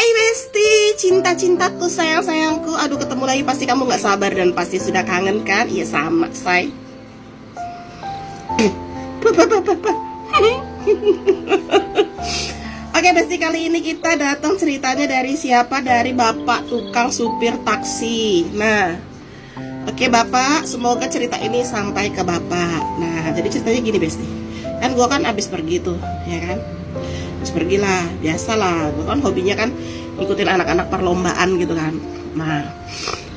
Hai Besti, cinta-cintaku, sayang-sayangku. Aduh, ketemu lagi, pasti kamu gak sabar dan pasti sudah kangen kan? Iya sama, say. Oke Besti, kali ini kita datang ceritanya dari siapa? Dari Bapak tukang supir taksi. Nah, oke Bapak, semoga cerita ini sampai ke Bapak. Nah, jadi ceritanya gini Besti. Kan gue kan abis pergi tuh, ya kan? Terus pergilah, biasalah, gue kan hobinya kan ikutin anak-anak perlombaan gitu kan. Nah,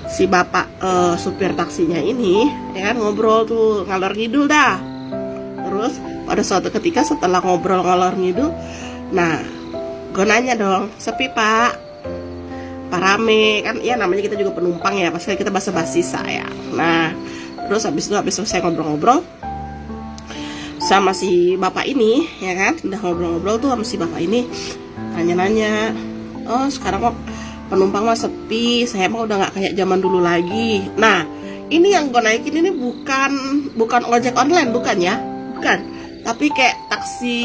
si bapak supir taksinya ini ya kan ngobrol tuh ngalor ngidul dah. Terus pada suatu ketika setelah ngobrol ngalor ngidul, nah gue nanya dong, sepi pak? Rame kan, ya namanya kita juga penumpang ya, pasti kita basa-basi saya. Nah, terus habis selesai ngobrol-ngobrol sama si bapak ini, ya kan, udah ngobrol-ngobrol tuh sama si bapak ini, nanya-nanya, oh sekarang kok penumpang mah sepi, saya mah udah nggak kayak zaman dulu lagi. Nah, ini yang gue naikin ini bukan ojek online, bukan ya, bukan, tapi kayak taksi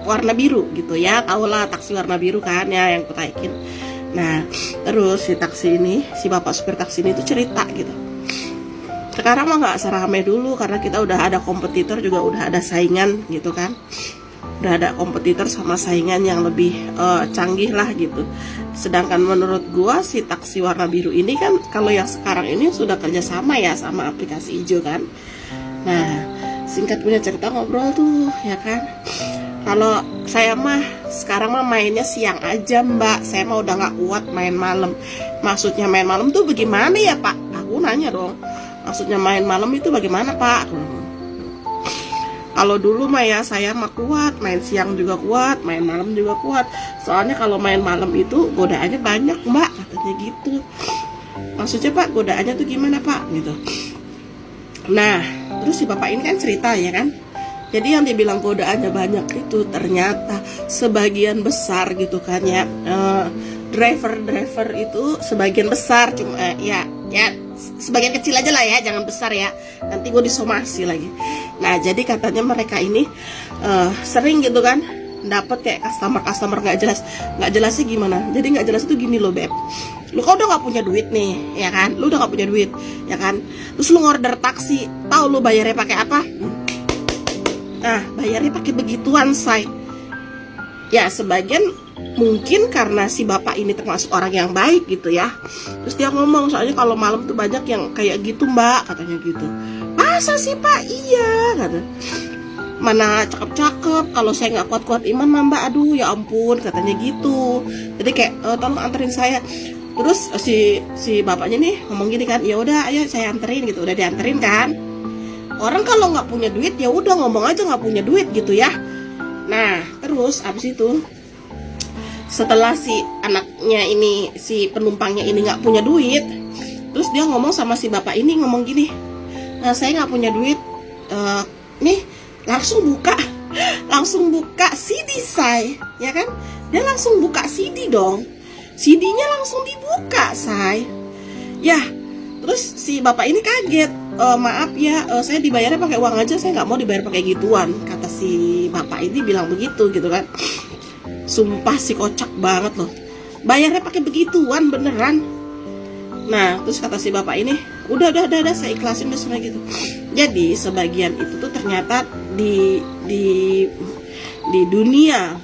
warna biru gitu ya, tau lah taksi warna biru kan ya yang gue naikin. Nah, terus si taksi ini, si bapak supir taksi ini tuh cerita gitu. Sekarang mah nggak serame dulu karena kita udah ada kompetitor, juga udah ada saingan gitu kan. Udah ada kompetitor sama saingan yang lebih canggih lah gitu. Sedangkan menurut gua si taksi warna biru ini kan kalau yang sekarang ini sudah kerjasama ya sama aplikasi hijau kan. Nah, singkat punya cerita ngobrol tuh ya kan. Kalau saya mah sekarang mah mainnya siang aja mbak, saya mah udah nggak kuat main malam. Maksudnya main malam tuh bagaimana ya pak? Aku nanya dong. Maksudnya main malam itu bagaimana pak? Kalau dulu mah ya saya mah kuat, main siang juga kuat, main malam juga kuat. Soalnya kalau main malam itu godaannya banyak mbak, katanya gitu. Maksudnya pak, godaannya tuh gimana pak? Gitu. Nah, terus si bapak ini kan cerita ya kan. Jadi yang dibilang godaannya banyak itu ternyata sebagian besar gitu kan ya. Driver itu sebagian besar, cuma ya sebagian kecil aja lah ya, jangan besar ya, nanti gue disomasi lagi. Nah jadi katanya mereka ini sering gitu kan dapet kayak customer nggak jelasnya gimana. Jadi nggak jelas itu gini loh beb, lu kau udah nggak punya duit nih ya kan, lu udah nggak punya duit ya kan, terus lu ngorder taksi, tahu lu bayarnya pakai apa? Nah bayarnya pakai begituan say. Ya sebagian mungkin karena si bapak ini termasuk orang yang baik gitu ya. Terus dia ngomong, soalnya kalau malam tuh banyak yang kayak gitu mbak, katanya gitu. Masa sih pak? Iya kata. Mana cakep-cakep, kalau saya nggak kuat-kuat iman mah mbak, aduh ya ampun, katanya gitu. Jadi kayak tolong anterin saya. Terus si bapaknya nih ngomong gini kan, ya udah ayo saya anterin gitu. Udah dianterin kan. Orang kalau nggak punya duit ya udah ngomong aja nggak punya duit gitu ya. Nah terus abis itu setelah si anaknya ini, si penumpangnya ini nggak punya duit, terus dia ngomong sama si bapak ini ngomong gini, nah, saya nggak punya duit, nih langsung buka CD say, ya kan? Dia langsung buka CD dong, CD-nya langsung dibuka say, ya. Terus si bapak ini kaget, maaf ya, saya dibayarnya pakai uang aja, saya nggak mau dibayar pakai gituan, kata si bapak ini bilang begitu gitu kan. Sumpah sih kocak banget loh, bayarnya pakai begituan beneran. Nah terus kata si bapak ini, udah saya ikhlasin udah gitu. Jadi sebagian itu tuh ternyata di dunia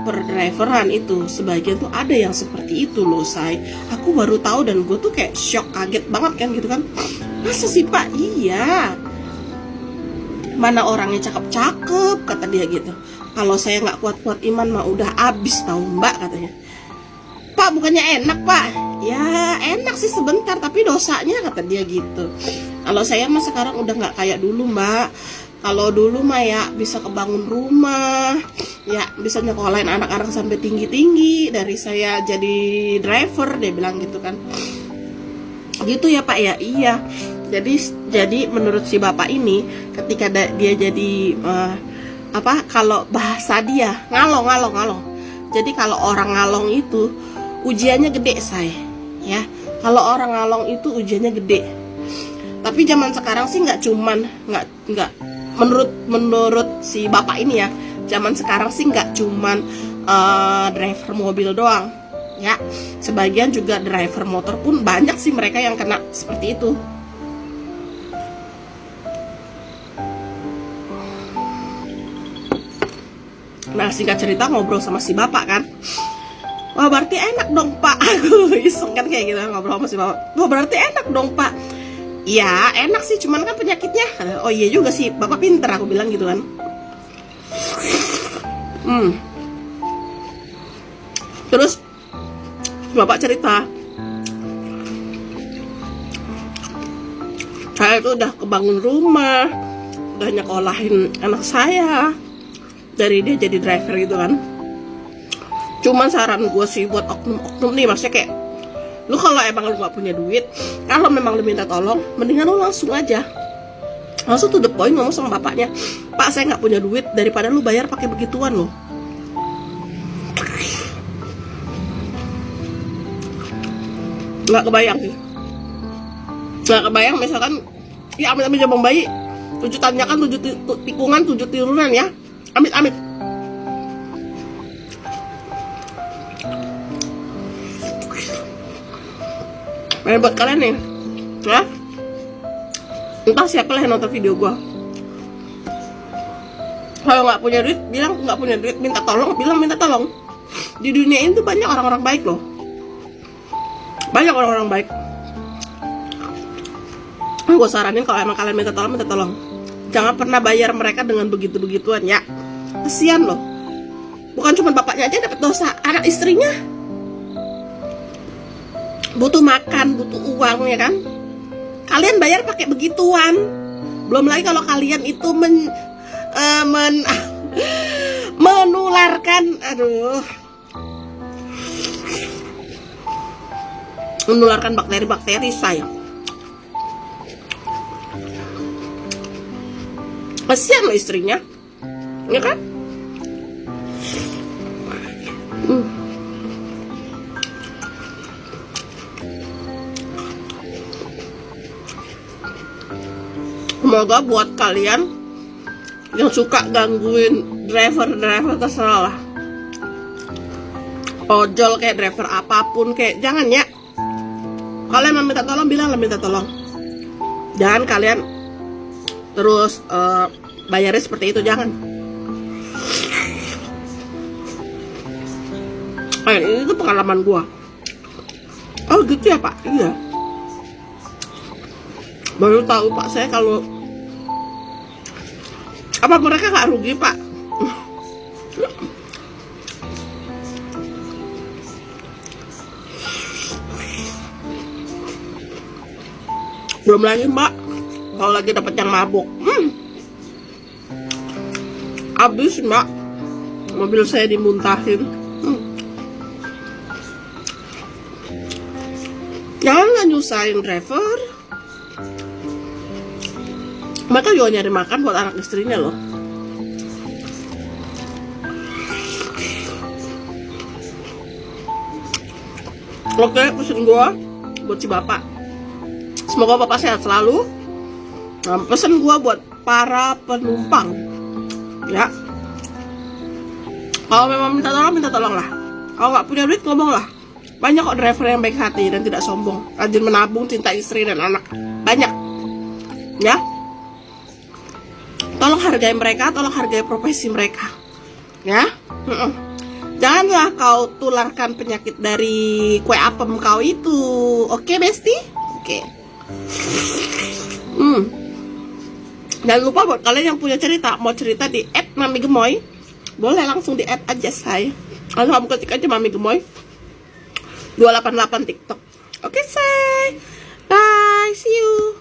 perdriveran itu sebagian tuh ada yang seperti itu loh say. Aku baru tahu dan gue tuh kayak shock, kaget banget kan gitu kan. Masa sih pak? Iya, mana orangnya cakep-cakep, kata dia gitu. Kalau saya nggak kuat-kuat iman mah udah abis tahu mbak, katanya. Pak bukannya enak pak? Ya enak sih sebentar, tapi dosanya, kata dia gitu. Kalau saya mah sekarang udah nggak kayak dulu mbak. Kalau dulu mah ya bisa kebangun rumah, ya bisa nyekolahin anak-anak sampai tinggi-tinggi dari saya jadi driver, dia bilang gitu kan. Gitu ya pak ya, iya. Jadi menurut si bapak ini ketika dia jadi kalau bahasa dia ngalong. Jadi kalau orang ngalong itu ujiannya gede say, ya. Kalau orang ngalong itu ujiannya gede. Tapi zaman sekarang sih nggak menurut si bapak ini ya, zaman sekarang sih nggak cuman driver mobil doang, ya. Sebagian juga driver motor pun banyak sih mereka yang kena seperti itu. Nah, singkat cerita ngobrol sama si bapak kan, wah berarti enak dong pak. Aku iseng kan kayak gitu ngobrol sama si bapak, wah berarti enak dong pak. Ya enak sih, cuman kan penyakitnya. Oh iya juga sih, bapak pinter, aku bilang gitu kan. Terus bapak cerita, saya itu udah kebangun rumah, udah nyekolahin anak saya dari dia jadi driver gitu kan. Cuman saran gue sih buat oknum-oknum nih, maksudnya kayak lu kalau emang lu gak punya duit, kalau memang lu minta tolong, mendingan lu langsung aja, langsung to the point ngomong sama bapaknya, pak saya gak punya duit, daripada lu bayar pakai begituan loh. Nggak kebayang sih, nggak kebayang misalkan ya amit-amit jabang bayi 7 tanjakan 7 tikungan 7 turunan ya, amit-amit. Main buat kalian nih ya, entah siapa lah yang nonton video gua, kalau nggak punya duit bilang nggak punya duit, minta tolong bilang minta tolong. Di dunia ini tuh banyak orang-orang baik loh, banyak orang-orang baik. Gue saranin kalau emang kalian minta tolong, jangan pernah bayar mereka dengan begitu-begituan ya, kasian loh. Bukan cuma bapaknya aja dapat dosa, anak istrinya butuh makan, butuh uang ya kan, kalian bayar pakai begituan. Belum lagi kalau kalian itu menularkan, menularkan bakteri-bakteri, sayang. Kasihan loh istrinya, ya kan? Semoga buat kalian yang suka gangguin driver terserah lah, ojol kayak driver apapun kayak, jangan ya. Kalian mau minta tolong, bilang lah minta tolong. Jangan kalian terus bayarnya seperti itu, jangan. Ini tuh pengalaman gua. Oh gitu ya pak, iya. Baru tahu pak saya kalau apa mereka nggak rugi pak. Belum lagi mbak, kalau lagi dapat yang mabuk, habis mbak, mobil saya dimuntahin. Jangan nyusahin driver. Mereka juga nyari makan buat anak istrinya loh. Oke, pesan gua buat si bapak, semoga bapak sehat selalu. Nah, pesan gua buat para penumpang ya, kalau memang minta tolong lah. Kalau nggak punya duit ngomong lah. Banyak kok driver yang baik hati dan tidak sombong, rajin menabung, cinta istri dan anak, banyak ya. Tolong hargai mereka, tolong hargai profesi mereka ya. Janganlah kau tularkan penyakit dari kue apem kau itu. Oke besti? Oke. Jangan lupa buat kalian yang punya cerita, mau cerita di @mamigemoy, boleh langsung di add aja saya. Lalu kamu ketik aja Mami Gemoy 288 TikTok. Oke say, bye, see you.